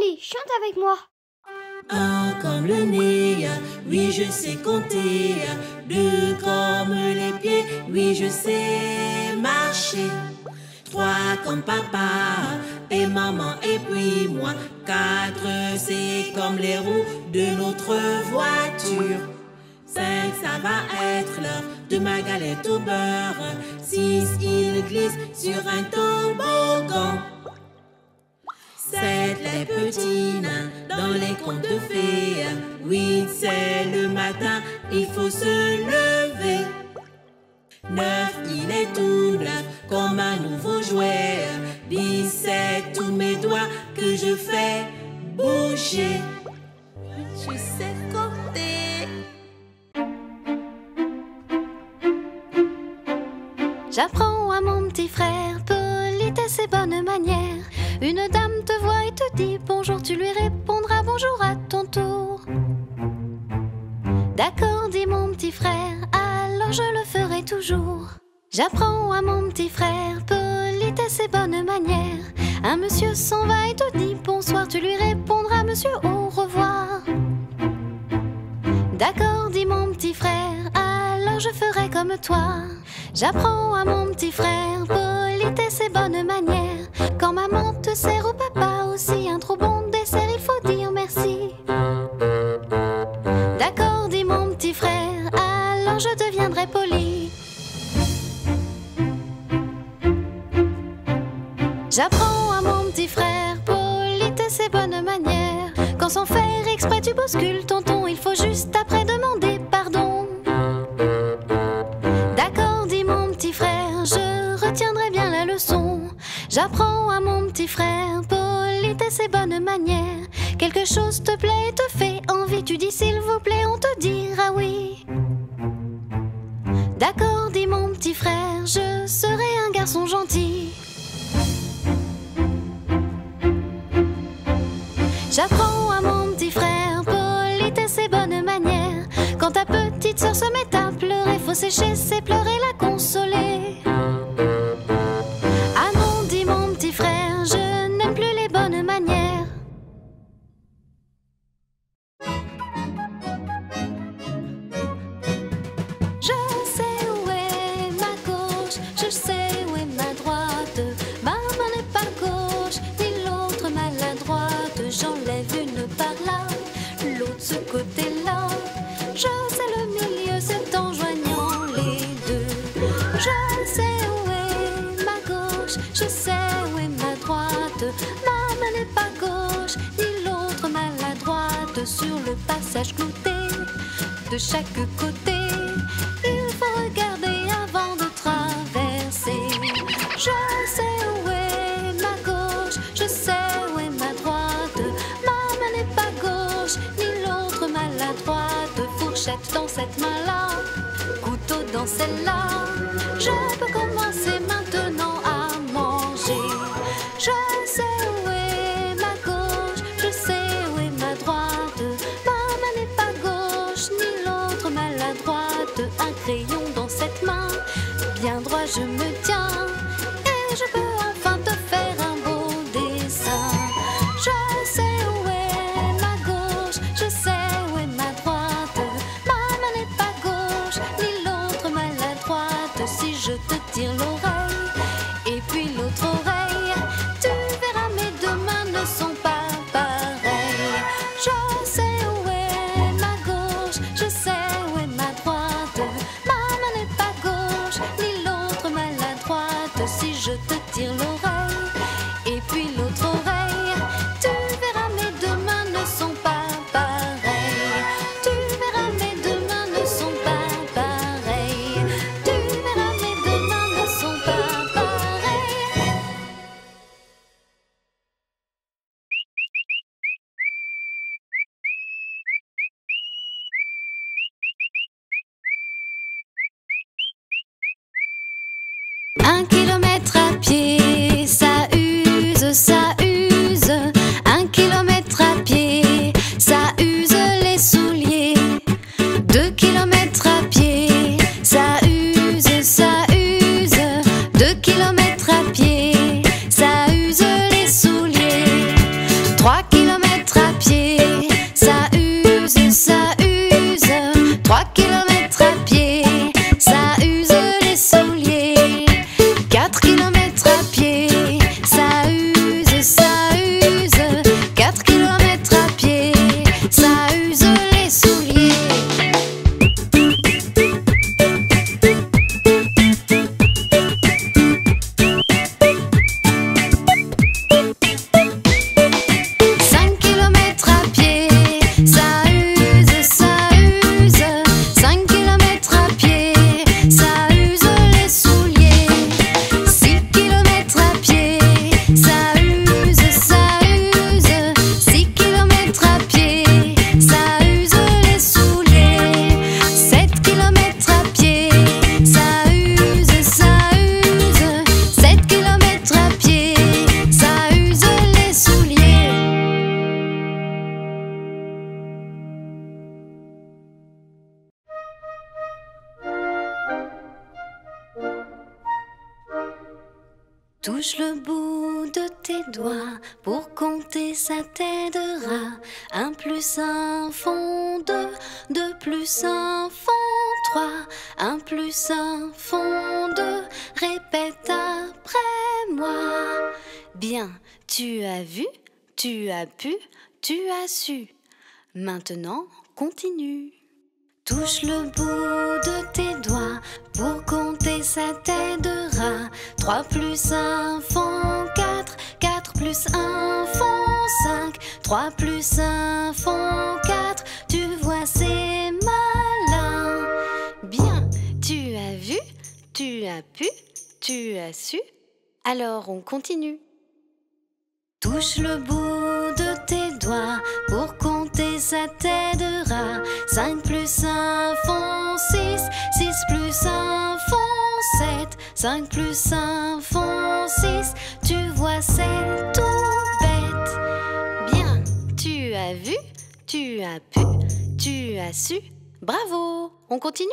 Polly, chante avec moi. 1 comme le nez, oui je sais compter. 2 comme les pieds, oui je sais marcher. 3 comme papa et maman et puis moi. 4 c'est comme les roues de notre voiture. 5 ça va être l'heure de ma galette au beurre. 6 il glisse sur un toboggan. 7 les petits nains dans les contes de fées. 8 c'est le matin, il faut se lever. 9 il est tout neuf comme un nouveau jouet. 10 c'est tous mes doigts que je fais bouger. Je sais compter. J'apprends à mon petit frère politesse et bonne manière. Une dame te voit et te dit bonjour, tu lui répondras bonjour à ton tour. D'accord, dit mon petit frère, alors je le ferai toujours. J'apprends à mon petit frère politesse et bonne manière. Un monsieur s'en va et te dit bonsoir, tu lui répondras monsieur au revoir. D'accord, dit mon petit frère, alors je ferai comme toi. J'apprends à mon petit frère politesse et bonne manière. Quand maman te sert ou papa aussi un trop bon dessert, il faut dire merci. D'accord, dit mon petit frère, alors je deviendrai poli. J'apprends à mon petit frère politesse et bonne manière. Quand sans faire exprès tu bouscules tonton, il faut juste après demander pardon. D'accord, dit mon petit frère, je retiendrai bien la leçon. J'apprends à mon petit frère politesse et bonne manière. Quelque chose te plaît et te fait envie, tu dis s'il vous plaît, on te dira oui. D'accord, dit mon petit frère, je serai un garçon gentil. J'apprends à mon petit frère politesse et bonne manière. Quand ta petite sœur se met à pleurer, faut sécher ses pleurs et la consoler. Ah non, dit mon petit frère, je n'aime plus les bonnes manières. Je sais où est ma gauche, je sais où est ma droite. Ma main n'est pas gauche, ni l'autre maladroite. J'enlève une par là, l'autre ce côté-là. Je sais le milieu, c'est en joignant les deux. Je sais où est ma gauche, je sais où est ma droite. Ma main n'est pas gauche, ni l'autre maladroite. Sur le passage clouté, de chaque côté, il faut regarder avant de traverser. Je sais où est ma gauche, je sais où est ma droite. Ma main n'est pas gauche, ni l'autre maladroite. Fourchette dans cette main-là, couteau dans celle-là. Je peux commencer maintenant à manger. Je sais où est ma gauche, je sais où est ma droite. Ma main n'est pas gauche, ni l'autre maladroite. Un crayon dans cette main, bien droit je me tiens. Et je peux enfin te faire un beau dessin. Je sais où est ma gauche, je sais où est ma droite. Ma main n'est pas gauche, ni l'autre maladroite. Si je te tire l'oreille, et puis l'autre oreille, tu verras mes deux mains ne sont pas pareilles. Je sais où est ma gauche, je sais où est ma droite. Ma main n'est pas gauche, ni l'autre maladroite. Si je te tire l'oreille, et puis l'autre oreille, tu verras mes deux mains ne sont pas pareilles. Tu verras mes deux mains ne sont pas pareilles. Tu verras mes deux mains ne sont pas pareilles. Un kilomètre à pied, ça use, ça use. 1 kilomètre à pied, ça use les souliers. 2 kilomètres à pied, ça use, ça use. 2 kilomètres à pied, ça use les souliers. 3 kilomètres Touche le bout de tes doigts, pour compter ça t'aidera. 1 plus 1 font 2, 2 plus 1 font 3, 1 plus 1 font 2, répète après moi. Bien, tu as vu, tu as pu, tu as su. Maintenant, continue. Touche le bout de tes doigts, pour compter ça t'aidera. 3 plus 1 font 4, 4 plus 1 font 5, 3 plus 1 font 4, tu vois c'est malin. Bien, tu as vu, tu as pu, tu as su. Alors on continue. Touche le bout de tes doigts, pour compter ça t'aidera. 5 plus 1 font 6, 6 plus 1 font 7, 5 plus 1 font 6, tu vois c'est tout bête. Bien, tu as vu, tu as pu, tu as su. Bravo, on continue?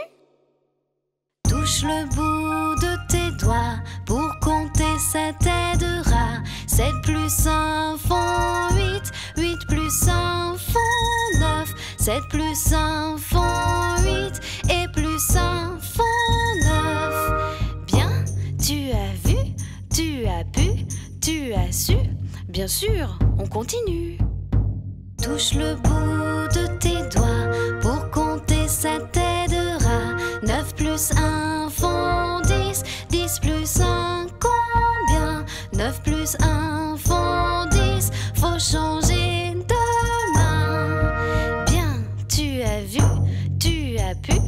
Touche le bout de tes doigts, pour compter ça t'aidera. 7 plus 1 font 8, 8 plus 1 font 9, 7 plus 1 font 8 et plus 1 font 9. Bien, tu as vu, tu as pu, tu as su. Bien sûr, on continue. Touche le bout de tes doigts, pour compter ça t'aidera. 9 plus 1 font 10, 10 plus 1 combien? 9 plus 1 font 10, faut changer de main. Bien, tu as vu, tu as pu,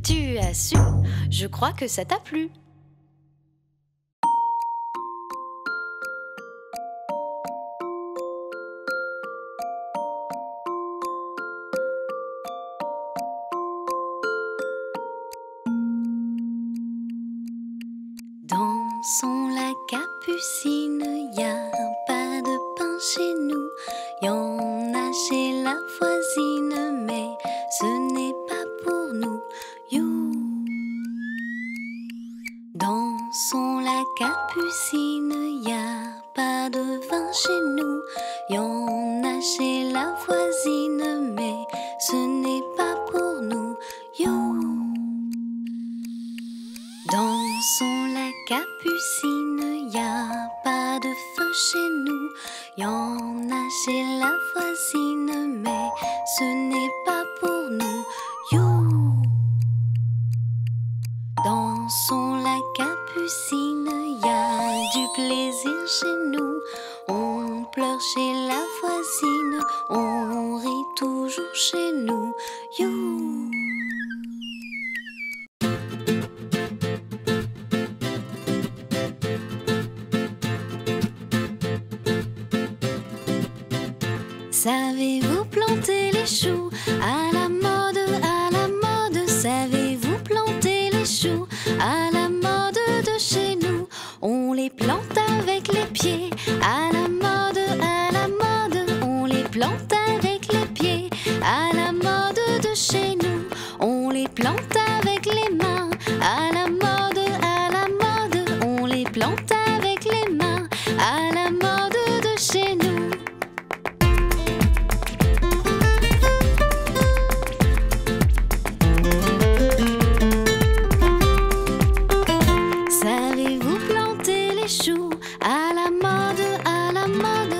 tu as su. Je crois que ça t'a plu. Dansons la capucine, y a pas de pain chez nous. Y'en a chez la voisine, mais ce n'est pas pour nous. You. Dansons la capucine, y a pas de vin chez nous. Y'en a chez la voisine, mais ce n'est pas pour nous. You. Dansons la capucine, y a pas de feu chez nous. Y'en a chez la voisine, mais ce n'est pas pour nous. You. Dansons la capucine, y a du plaisir chez nous. On pleure chez la voisine, on rit toujours chez nous. You. Savez-vous planter les choux à la mode, à la mode? Savez-vous planter les choux à la mode de chez nous? On les plante avec les pieds, à la mode, on les plante avec les pieds, à la mode de chez nous. On les plante avec les mains, à la mode, on les plante avec les mains, à la mode de chez nous. Savez-vous planter les choux à la mode?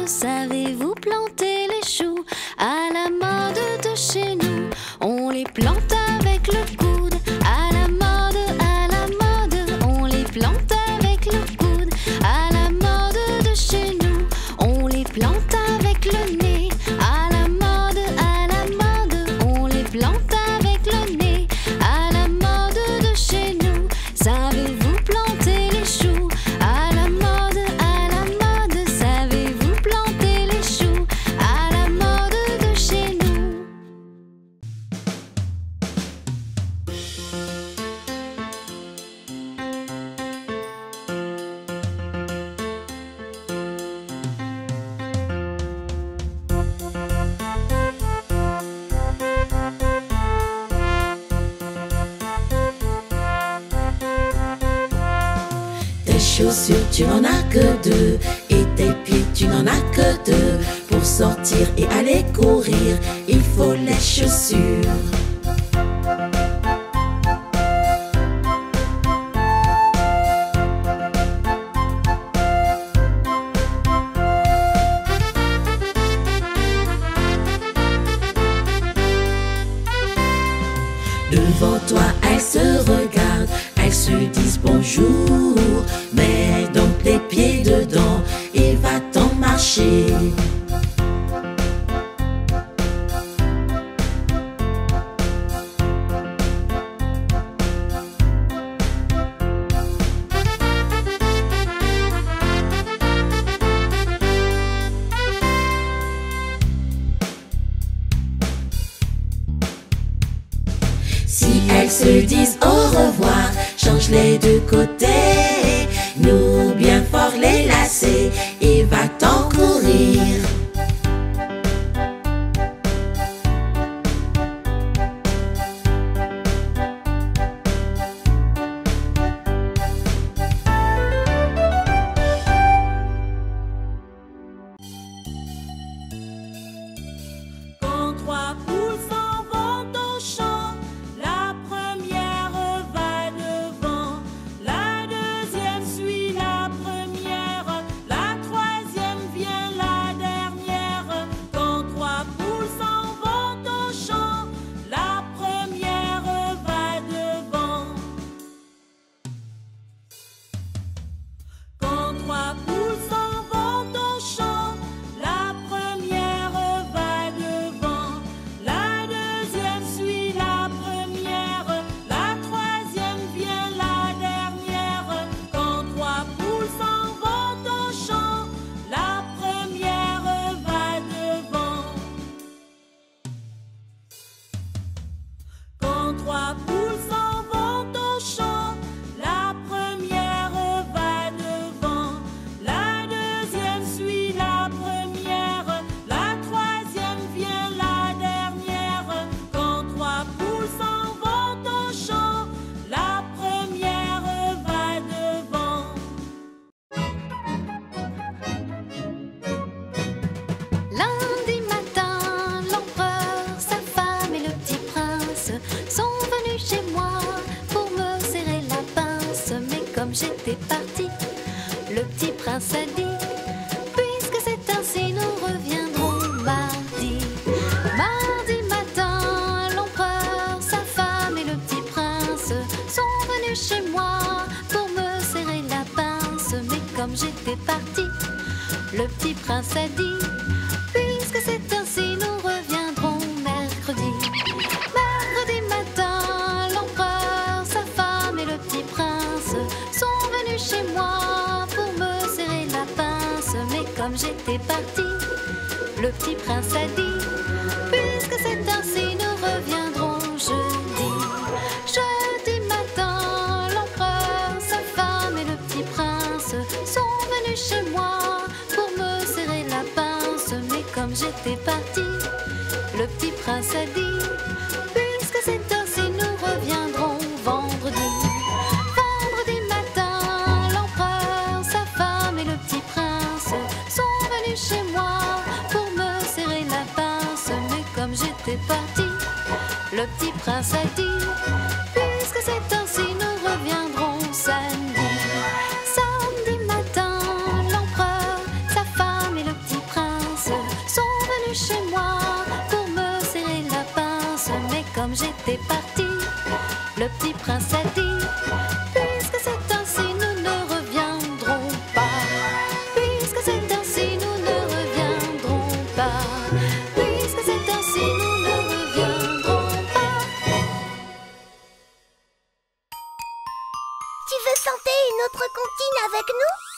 Savez-vous planter les choux à la mode de chez nous? On les plante avec le coude, à la mode, on les plante avec le coude, à la mode de chez nous. On les plante avec le nez, à la mode, on les plante avec le nez, à la mode de chez nous. Savez-vous planter les choux à la mode? Savez-vous planter les choux à la mode de chez nous? chaussures, tu n'en as que deux. Et tes pieds, tu n'en as que deux. Pour sortir et aller courir, il faut les chaussures. Devant toi, elles se regardent, elles se disent bonjour. Mets donc tes pieds dedans et va-t'en marcher. Si elles se disent au revoir, change-les de côté. Noue bien fort les lacets et va-t'en courir. Quand trois poules s'en vont au champ, la première va devant, la deuxième suit la première, la troisième vient la dernière. Quand trois poules s'en vont au champ, la première va devant. Quand trois poules s'en vont au champ, la première va devant, la deuxième suit la première, la troisième vient la dernière. Quand trois poules s'en vont au champ, la première va devant. Quand trois poules s'en vont au champ, la première va devant, la deuxième suit la première, la troisième vient la dernière. Quand trois poules s'en vont au champ, la première va devant. Lundi matin, l'empereur, sa femme et le petit prince sont venus chez moi pour me serrer la pince. Mais comme j'étais partie, le petit prince a dit: puisque c'est ainsi, nous reviendrons mardi. Mardi matin, l'empereur, sa femme et le petit prince sont venus chez moi pour me serrer la pince. Mais comme j'étais partie, le petit prince a dit: puisque c'est ainsi, nous reviendrons mercredi. Mercredi matin, l'empereur, sa femme et le petit prince sont venus chez moi pour me serrer la pince. Mais comme j'étais partie, le petit prince a dit: puisque c'est ainsi, nous reviendrons jeudi. Jeudi matin, l'empereur, sa femme et le petit prince sont venus chez moi pour me serrer la pince. Mais comme j'étais partie, le petit prince a dit: puisque c'est ainsi, nous reviendrons vendredi. Vendredi matin, l'empereur, sa femme et le petit prince sont venus chez moi pour me serrer la pince. Mais comme j'étais partie, le petit prince a dit: puisque c'est ainsi, nous reviendrons samedi. Samedi matin, l'empereur, sa femme et le petit prince sont venus chez moi pour me serrer la pince. Mais comme j'étais partie, le petit prince a dit: puisque c'est ainsi, nous ne reviendrons pas. Puisque c'est ainsi, nous ne reviendrons pas. Puisque c'est ainsi, nous ne reviendrons pas. Tu veux chanter une autre comptine avec nous?